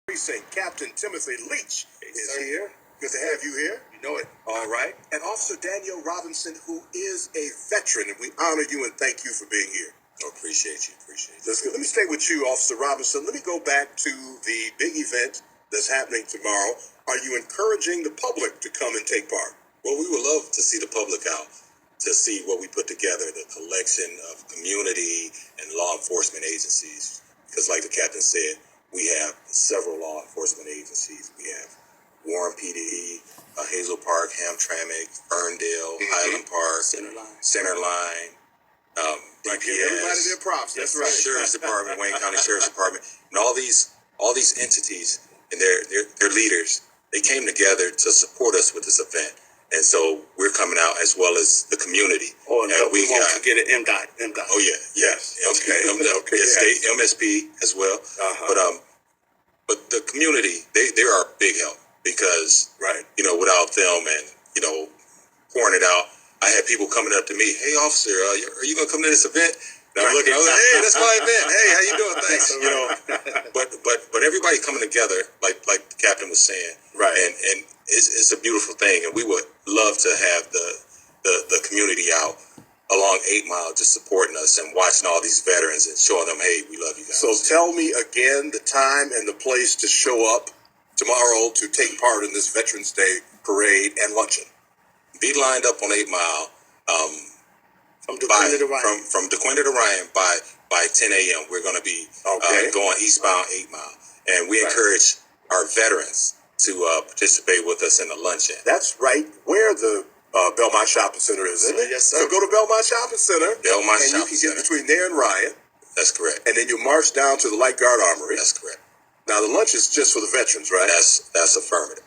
Precinct Captain Timothy Leach is here. Good to have you here. You know it. All right. And Officer Danyell Robinson, who is a veteran, and we honor you and thank you for being here. Oh, appreciate you. Let's go. Let me stay with you, Officer Robinson. Let me go back to the big event that's happening tomorrow. Are you encouraging the public to come and take part? Well, we would love to see the public out to see what we put together, the collection of community and law enforcement agencies. Because like the captain said, we have several law enforcement agencies. We have Warren PD, Hazel Park, Hamtramck, Ferndale, Highland Park, Centerline, Give everybody their props. That's right. Sheriff's Department, Wayne County Sheriff's Department, and all these entities and their leaders. They came together to support us with this event, and so we're coming out as well as the community. Oh, and we won't forget it. MDOT. Oh yeah, yes. Okay. State MSP as well. But the community, they are a big help because without them and pouring it out. I had people coming up to me, hey officer, are you gonna come to this event? And I'm looking, I was like, hey, that's my event. Hey, how you doing? Thanks. But everybody coming together, like the captain was saying, right? And it's a beautiful thing, and we would love to have the community out along 8 Mile just supporting us and watching all these veterans and showing them, hey, we love you guys. So tell me again the time and the place to show up tomorrow to take part in this Veterans Day parade and luncheon. Be lined up on 8 Mile from DeQuinta to Ryan. From DeQuinta to Ryan by 10 a.m. We're going to be going eastbound 8 Mile, and we encourage our veterans to participate with us in the luncheon. That's right where the Belmont Shopping Center is, isn't it? Yes, sir. So go to Belmont Shopping Center. You can get between there and Ryan. That's correct. And then you march down to the Light Guard Armory. That's correct. Now the lunch is just for the veterans, right? That's affirmative.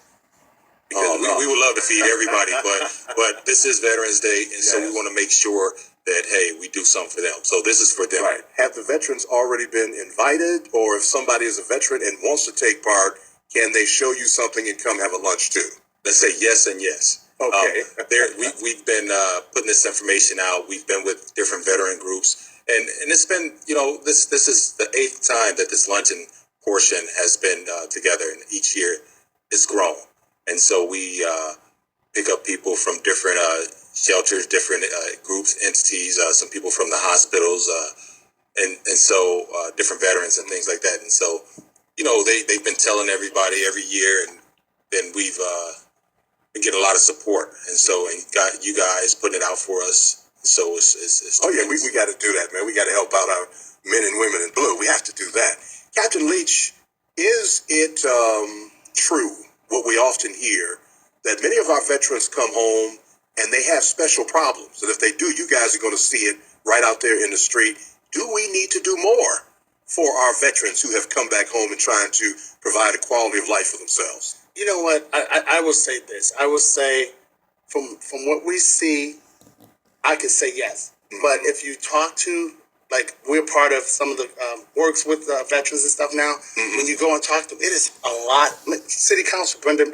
Because we would love to feed everybody, but this is Veterans Day, and so we want to make sure that, hey, we do something for them. So this is for them. Right. Have the veterans already been invited, or if somebody is a veteran and wants to take part, can they show you something and come have a lunch too? Let's say yes and yes. Okay. We've been putting this information out. We've been with different veteran groups, and it's been, this is the 8th time that this luncheon portion has been together, and each year it's grown. And so we pick up people from different shelters, different groups, entities, some people from the hospitals, and so different veterans and things like that. And so, they've been telling everybody every year, and then we get a lot of support. And so, got you guys putting it out for us. So it's oh yeah, we got to do that, man. We got to help out our men and women in blue. We have to do that. Captain Leach, is it true, what we often hear, that many of our veterans come home and they have special problems, and if they do, you guys are going to see it right out there in the street? Do we need to do more for our veterans who have come back home and trying to provide a quality of life for themselves? You know what? I will say this. I will say, from what we see, I can say yes. Mm-hmm. But if you talk to, like, we're part of some of the works with veterans and stuff now. Mm-hmm. When you go and talk to them, it is a lot. City Council, Brenda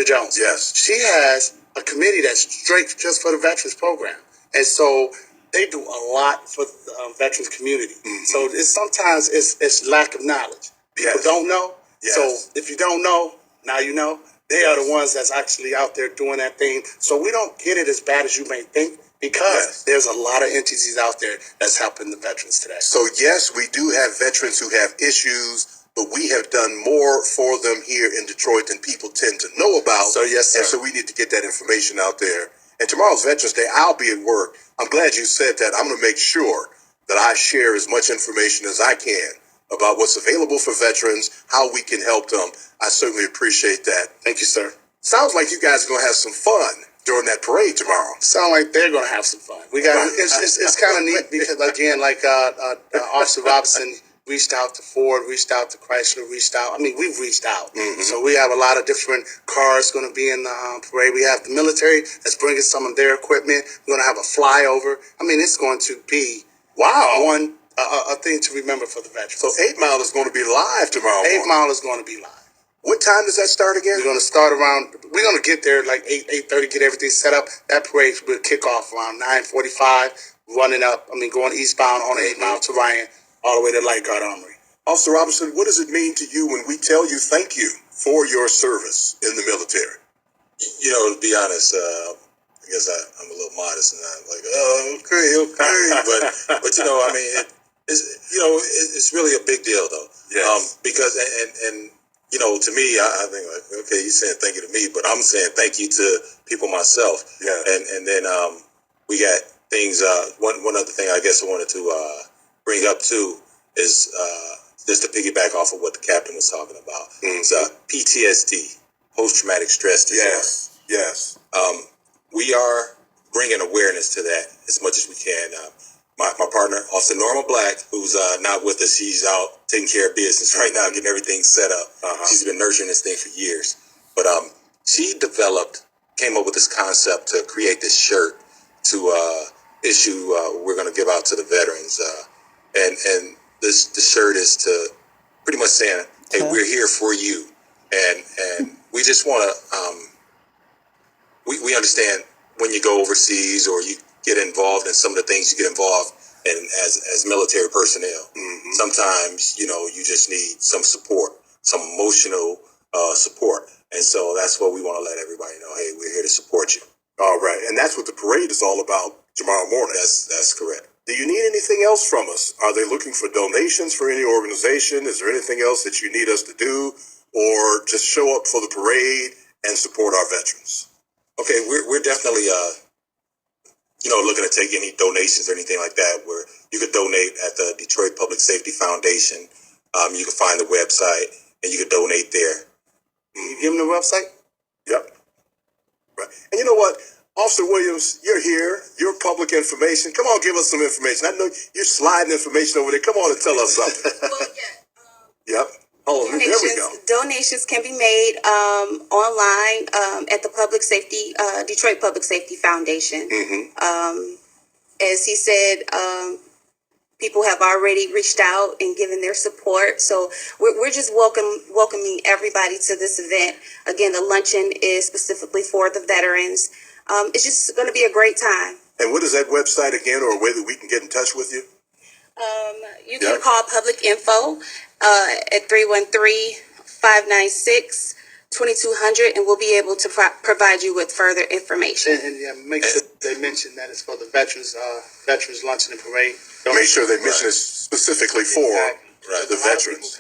Jones. Yes. She has a committee that's straight just for the veterans program. And so they do a lot for the veterans community. Mm-hmm. So sometimes it's lack of knowledge. People don't know. Yes. So if you don't know, now you know. They are the ones that's actually out there doing that thing. So we don't get it as bad as you may think, because there's a lot of entities out there that's helping the veterans today. So yes, we do have veterans who have issues, but we have done more for them here in Detroit than people tend to know about. So yes, sir. And so we need to get that information out there. And tomorrow's Veterans Day, I'll be at work. I'm glad you said that. I'm going to make sure that I share as much information as I can about what's available for veterans, how we can help them. I certainly appreciate that. Thank you, sir. Sounds like you guys are going to have some fun during that parade tomorrow. Sound like they're going to have some fun. We got it's kind of neat because, again, like Officer Robinson reached out to Ford, reached out to Chrysler, we've reached out. Mm-hmm. So we have a lot of different cars going to be in the parade. We have the military that's bringing some of their equipment. We're going to have a flyover. It's going to be a thing to remember for the veterans. So 8 Mile is going to be live tomorrow. 8 Mile is going to be live. What time does that start again? We're going to start we're going to get there like 8:30, get everything set up. That parade will kick off around 9:45, going eastbound on 8 Mile to Ryan, all the way to Light Guard Armory. Officer Robinson, what does it mean to you when we tell you thank you for your service in the military? You know, to be honest, I guess I'm a little modest and I'm like, oh, okay, but you know, I mean, it's really a big deal though. Yes. Because and you know, to me, I think like, okay, you're saying thank you to me, but I'm saying thank you to people myself. Yeah. And then we got things. One other thing I guess I wanted to bring up too is just to piggyback off of what the captain was talking about. It's PTSD, post traumatic stress disorder. Yes. Yes. We are bringing awareness to that as much as we can. My partner, Officer Norma Black, who's not with us, she's out taking care of business right now, getting everything set up. She's been nurturing this thing for years. But she came up with this concept to create this shirt to issue, we're going to give out to the veterans. And the shirt is to pretty much saying, hey, we're here for you. And we just want to... We understand when you go overseas or you get involved in some of the things you get involved in as military personnel. Sometimes, you know, you just need some support, some emotional support. And so that's what we want to let everybody know. Hey, we're here to support you. All right. And that's what the parade is all about tomorrow morning. That's correct. Do you need anything else from us? Are they looking for donations for any organization? Is there anything else that you need us to do, or just show up for the parade and support our veterans? Okay, we're definitely looking to take any donations or anything like that. Where you could donate at the Detroit Public Safety Foundation. You can find the website and you can donate there. You give them the website? Yep. Right. And you know what, Officer Williams, you're here. You're public information. Come on, give us some information. I know you're sliding information over there. Come on and tell us something. Well, yeah. Yep. Oh, there we go. Donations can be made online at the Detroit Public Safety Foundation. As he said, people have already reached out and given their support. So we're just welcoming everybody to this event. Again, the luncheon is specifically for the veterans. It's just going to be a great time. And what is that website again, or a way that we can get in touch with you? You can call Public Info at 313-596-2200, and we'll be able to provide you with further information. And yeah, make sure they mention that it's for the veterans luncheon and parade. Make sure they mention it specifically for the veterans.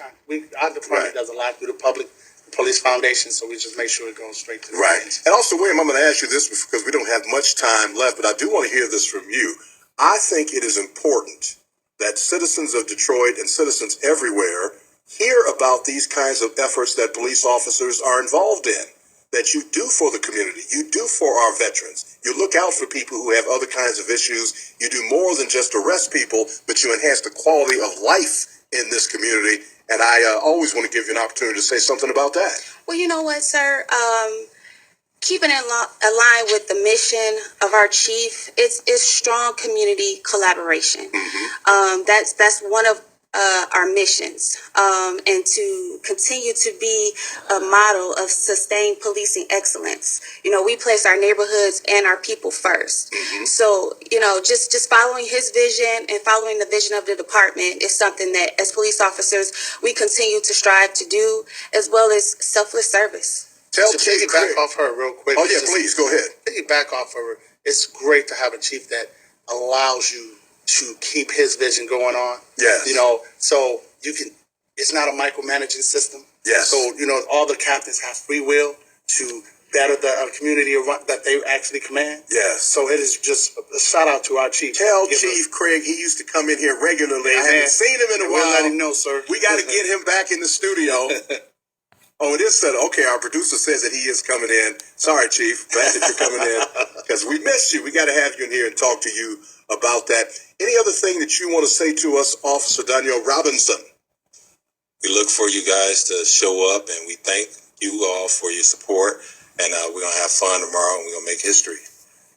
Our department does a lot through the Police Foundation, so we just make sure it goes straight to the veterans. And also, William, I'm going to ask you this because we don't have much time left, but I do want to hear this from you. I think it is important that citizens of Detroit and citizens everywhere hear about these kinds of efforts that police officers are involved in, that you do for the community, you do for our veterans. You look out for people who have other kinds of issues. You do more than just arrest people, but you enhance the quality of life in this community. And I always want to give you an opportunity to say something about that. Well, you know what, sir? Keeping in line with the mission of our chief, it's strong community collaboration. That's one of our missions, and to continue to be a model of sustained policing excellence. You know, we place our neighborhoods and our people first. So, you know, just following his vision and following the vision of the department is something that as police officers, we continue to strive to do, as well as selfless service. Tell To Chief piggyback Craig. off her real quick. Oh, yeah, please, go ahead. Piggyback off her. It's great to have a chief that allows you to keep his vision going on. Yes. You know, so you can, it's not a micromanaging system. Yes. So, you know, all the captains have free will to better the community that they actually command. Yes. So it is just a shout out to our chief. Tell Chief Craig he used to come in here regularly. I haven't seen him in a We'll while. let him know, sir. We got to get him back in the studio. Oh, it is said. Okay, our producer says that he is coming in. Sorry, Chief. Glad that you're coming in because we missed you. We got to have you in here and talk to you about that. Any other thing that you want to say to us, Officer Danyell Robinson? We look for you guys to show up, and we thank you all for your support. And we're going to have fun tomorrow, and we're going to make history.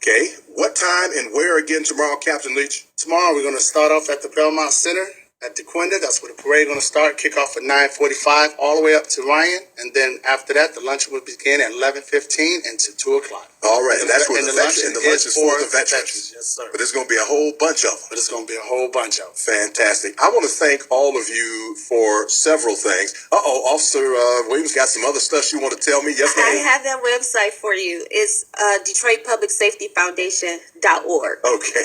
Okay. What time and where again tomorrow, Captain Leach? Tomorrow we're going to start off at the Belmont Center at DeQuinda. That's where the parade going to start. Kick off at 9:45 all the way up to Ryan. And then after that, the luncheon will begin at 11:15 and to 2 o'clock. All right, and that's where And the the luncheon veteran, and the lunch is for the veterans. Yes, sir. But there's going to be a whole bunch of them. But it's going to be a whole bunch of them. Fantastic. I want to thank all of you for several things. Officer Williams got some other stuff you want to tell me? Yes, I ma'am. have that website for you. It's DetroitPublicSafetyFoundation.org. Okay.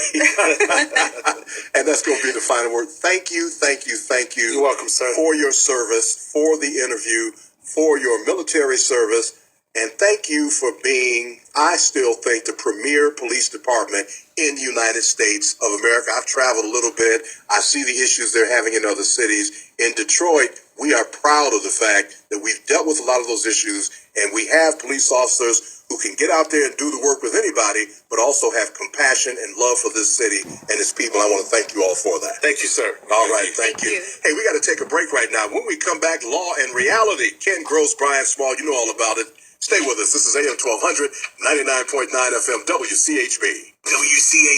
And that's going to be the final word. Thank you, thank you, thank you. You're welcome, sir. For your service, for the interview, for your military service, and thank you for being, I still think, the premier police department in the United States of America. I've traveled a little bit. I see the issues they're having in other cities. In Detroit, we are proud of the fact that we've dealt with a lot of those issues, and we have police officers who can get out there and do the work with anybody, but also have compassion and love for this city and its people. I want to thank you all for that. Thank you, sir. All right, thank you. Hey, we got to take a break right now. When we come back, Law and Reality. Ken Gross, Brian Small, you know all about it. Stay with us. This is AM 1200, 99.9 FM, WCHB. WCHB.